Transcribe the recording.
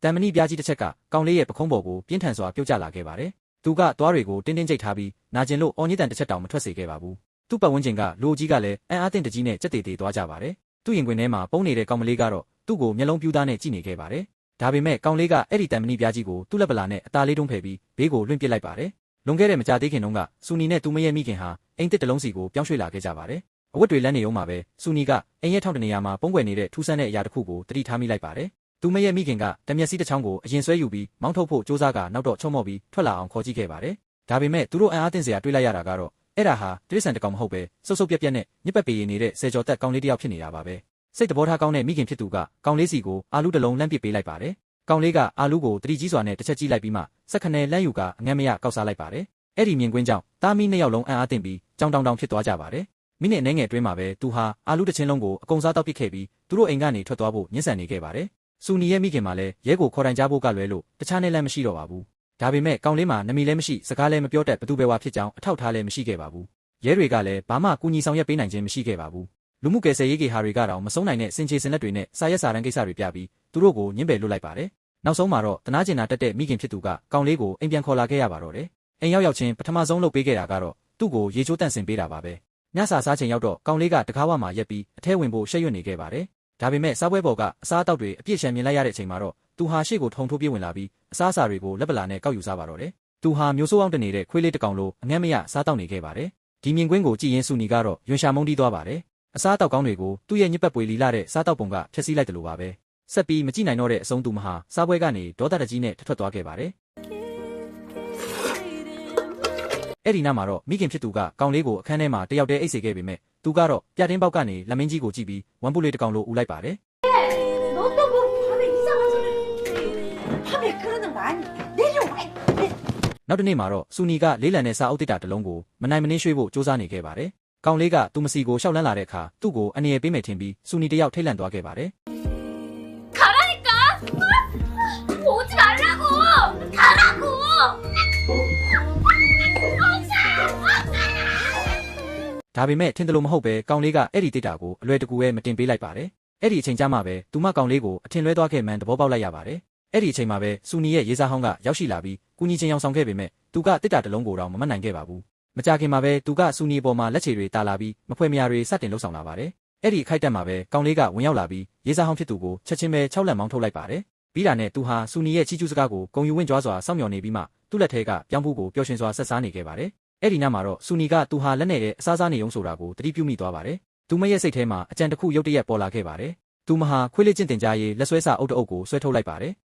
တန်မဏိပြားကြီးတစ်ချက်ကကောင်းလေးရဲ့ပခုံးပေါ်ကိုပြင်းထန်စွာပြုတ်ကျလာခဲ့ပါတယ်။သူကသွားတွေကိုတင်းတင်းကျိတ်ထားပြီးနာကျင်လို့အော်ညစ်တန်တစ်ချက်တောင်မထွက်စေခဲ့ပါဘူး။သူ့ပတ်ဝန်းကျင်ကလူကြီးကလည်းအံ့အားသင့်တကြီးနဲ့ကြက်တေတေသွားကြပါတယ်။သူ့ရင်ခွင်ထဲမှာပုံနေတဲ့ကောင်မလေးကတော့သူ့ကိုမျက်လုံးပြူးသားနဲ့ကြည့်နေခဲ့ပါတယ်။ဒါပေမဲ့ကောင်လေးကအဲ့ဒီတန်မဏိပြားကြီးကိုသူ့လက်ပလာနဲ့အသားလေးတွန်းဖယ်ပြီးဘေးကိုလွှင့်ပစ်လိုက်ပါတယ်။လွန်ခဲ့တဲ့မကြာသေးခင်တုန်းကစူနီနဲ့သူမရဲ့မိခင်ဟာအိမ်တစ်တလုံးစီကိုပြောင်းရွှေ့လာခဲ့ကြပါတယ်။အဝတ်တွေလမ်းနေအောင်မှာပဲစူနီကအိမ်ရဲ့ထောင်တနေရာမှာပုံကွယ်နေတဲ့ထူးဆန်းတဲ့အရာတစ်ခုကိုတတိထားမိလိုက်ပါတယ်။သူမရဲ့မိခင်ကတမျက်စိတစ်ချောင်းကိုအရင်ဆွဲယူပြီးမောင်းထုတ်ဖို့စူးစမ်းကနောက်တော့ချုံမော့ပြီးထွက်လာအောင်ခေါ်ကြည့်ခဲ့ပါတယ်။ဒါပေမဲ့သူတို့အံ့အားသင့်စရာတွေးလိုက်ရတာကတော့အဲ့ဒါဟာတိရစ္ဆာန်တစ်ကောင်မဟုတ်ပဲစုပ်စုပ်ပြက်ပြက်နဲ့ညစ်ပတ်ပေရနေတဲ့ဆယ်ကျော်သက်ကောင်လေးတစ်ယောက်ဖြစ်နေတာပါပဲ။စိတ်တဘောထားကောင်းတဲ့မိခင်ဖြစ်သူကကောင်လေးစီကိုအာလူးတစ်လုံးလှမ်းပစ်ပေးလိုက်ပါတယ်။ကောင်လေးကအာလူးကိုတတိကြီးစွာနဲ့တစ်ချက်ကြည့်လိုက်ပြီးမှစက်ခနဲလမ်းယူကအငတ်မရကောက်စားလိုက်ပါတယ်။အဲ့ဒီမြင်ကွင်းကြောင့်သားမီးနှစ်ယောက်လုံးအံ့အားသင့်ပြီးကြောင်တောင်တောင်ဖြစ်သွားကြပါတယ်။မိနစ်အနည်းငယ်အတွင်းမှာပဲသူဟာအာလူးတစ်ချင်းလုံးကိုအကုန်စားတောက်ပစ်ခဲ့ပြီးသူတို့အိမ်ကနေထွက်သွားဖို့ညှဉ်းဆန်နေခဲ့ပါတယ်။စူနီရဲ့မိခင်မှလည်းရဲကိုခေါ်တိုင်ကြဖို့ကလွဲလို့တခြားနဲ့လည်းမရှိတော့ပါဘူး။ဒါပေမဲ့ကောင်လေးမှာနမီလည်းမရှိစကားလည်းမပြောတတ်ဘသူပဲဝါဖြစ်ကြောင်းအထောက်ထားလည်းမရှိခဲ့ပါဘူး။ရဲတွေကလည်းဘာမှကူညီဆောင်ရွက်ပေးနိုင်ခြင်းမရှိခဲ့ပါဘူး။လူမှုကယ်ဆယ်ရေးကေဟာတွေကတော့မဆုံးနိုင်တဲ့စင်ချေစင်လက်တွေနဲ့စာရက်စာတမ်းကိစ္စတွေပြပြီးသူတို့ကိုညှင်းပယ်လွတ်လိုက်ပါတယ်။နောက်ဆုံးမှာတော့တနာကျင်နာတက်တဲ့မိခင်ဖြစ်သူကကောင်လေးကိုအိမ်ပြန်ခေါ်လာခဲ့ရပါတော့တယ်။အိမ်ရောက်ချင်းပထမဆုံးလုပ်ပေးခဲ့တာကတော့သူ့ကိုရေချိုးတန့်စင်ပေးတာပါပဲ။ညစာစားချိန်ရောက်တော့ကောင်လေးကတကားဝမှာရက်ပြီးအထဲဝင်ဖို့ရှက်ရွံ့နေခဲ့ပါတယ်။ဒါပေမဲ့စားပွဲပေါ်ကအစားအသောက်တွေအပြည့်ရှမ်းမြင်လိုက်ရတဲ့အချိန်မှာတော့သူဟာရှေ့ကိုထုံထိုးပြေးဝင်လာပြီးအစားအစာတွေကိုလက်ပလာနဲ့ကောက်ယူစားပါတော့တယ်။သူဟာမျိုးစိုးအောင်တနေတဲ့ခွေးလေးတစ်ကောင်လိုအငတ်မရစားတောက်နေခဲ့ပါတယ်။ဒီမြင်ကွင်းကိုကြည့်ရင်စူနီကတော့ရွှင်ရှာမုန်းတီးသွားပါတယ်။အစားအသောက်ကောင်းတွေကိုသူ့ရဲ့ညစ်ပတ်ပွေလီလာတဲ့စားတောက်ပုံကဖျက်ဆီးလိုက်တယ်လို့ပါပဲ။ဆက်ပြီးမကြည့်နိုင်တော့တဲ့အဆုံးသူမဟာစားပွဲကနေဒေါသတကြီးနဲ့ထွက်သွားခဲ့ပါတယ်။အဲ့ဒီနောက်မှာတော့မိခင်ဖြစ်သူကကောင်လေးကိုအခန်းထဲမှာတယောက်တည်းအိတ်စေခဲ့ပေမဲ့သူကတော့ပြတင်းပေါက်ကနေလက်မင်းကြီးကိုကြည့်ပြီးဝမ်ပူလေးတစ်ကောင်လိုဦးလိုက်ပါတယ်။နောက်တစ်နေ့မှာတော့စူနီကလေးလံနဲ့စာအုပ်တစ်တာတစ်လုံးကိုမနိုင်မနှင်းရွှေ့ဖို့စူးစမ်းနေခဲ့ပါတယ်။ကောင်လေးကသူ့မစီကိုရှောက်လန်းလာတဲ့အခါသူ့ကိုအနေရပေးမယ်ထင်ပြီးစူနီတယောက်ထိတ်လန့်သွားခဲ့ပါတယ်။ 가라니까! 오지 말라고! 가라고! ဒါပေမဲ့ထင်တယ်လို့မဟုတ်ပဲကောင်လေးကအဲ့ဒီတိတ်တာကိုအလွယ်တကူပဲမတင်ပေးလိုက်ပါတယ်။အဲ့ဒီအချိန်ကျမှပဲသူမကောင်လေးကိုအထင်လွဲသွားခဲ့မှန်းသဘောပေါက်လိုက်ရပါတယ်။အဲ့ဒီအချိန်မှာပဲစူနီရဲ့ရေးစားဟောင်းကရောက်ရှိလာပြီးကူညီချင်းရောင်ဆောင်ခဲ့ပေမဲ့သူကတိတ်တာတစ်လုံးကိုတော့မမှတ်နိုင်ခဲ့ပါဘူး။မကြခင်မှာပဲသူကစူနီပေါ်မှာလက်ချေတွေတာလာပြီးမဖွယ်မရာတွေစတင်လှုပ်ဆောင်လာပါတယ်။အဲ့ဒီအခိုက်အတန့်မှာပဲကောင်လေးကဝင်ရောက်လာပြီးရေးစားဟောင်းဖြစ်သူကိုချက်ချင်းပဲ6လက်မောင်းထုတ်လိုက်ပါတယ်။ပြီးတာနဲ့သူဟာစူနီရဲ့ချီကျူးစကားကိုဂုံယူဝင့်ကြွားစွာစောင့်မျှော်နေပြီးမှသူ့လက်ထဲကပြောင်းဖူးကိုပျော်ရွှင်စွာဆက်စားနေခဲ့ပါတယ်။အဲ့ဒီနောက်မှာတော့စူနီကသူဟာလက်နဲ့တဲ့အစားစားနေုံဆိုတာကိုတတိပြုမိသွားပါတယ်။သူမရဲ့စိတ်ထဲမှာအကြံတစ်ခုရုတ်တရက်ပေါ်လာခဲ့ပါတယ်။သူမဟာခွေးလေးကျင့်တင်ကြားရေးလက်ဆွဲစာအုပ်တအုပ်ကိုဆွဲထုတ်လိုက်ပါတယ်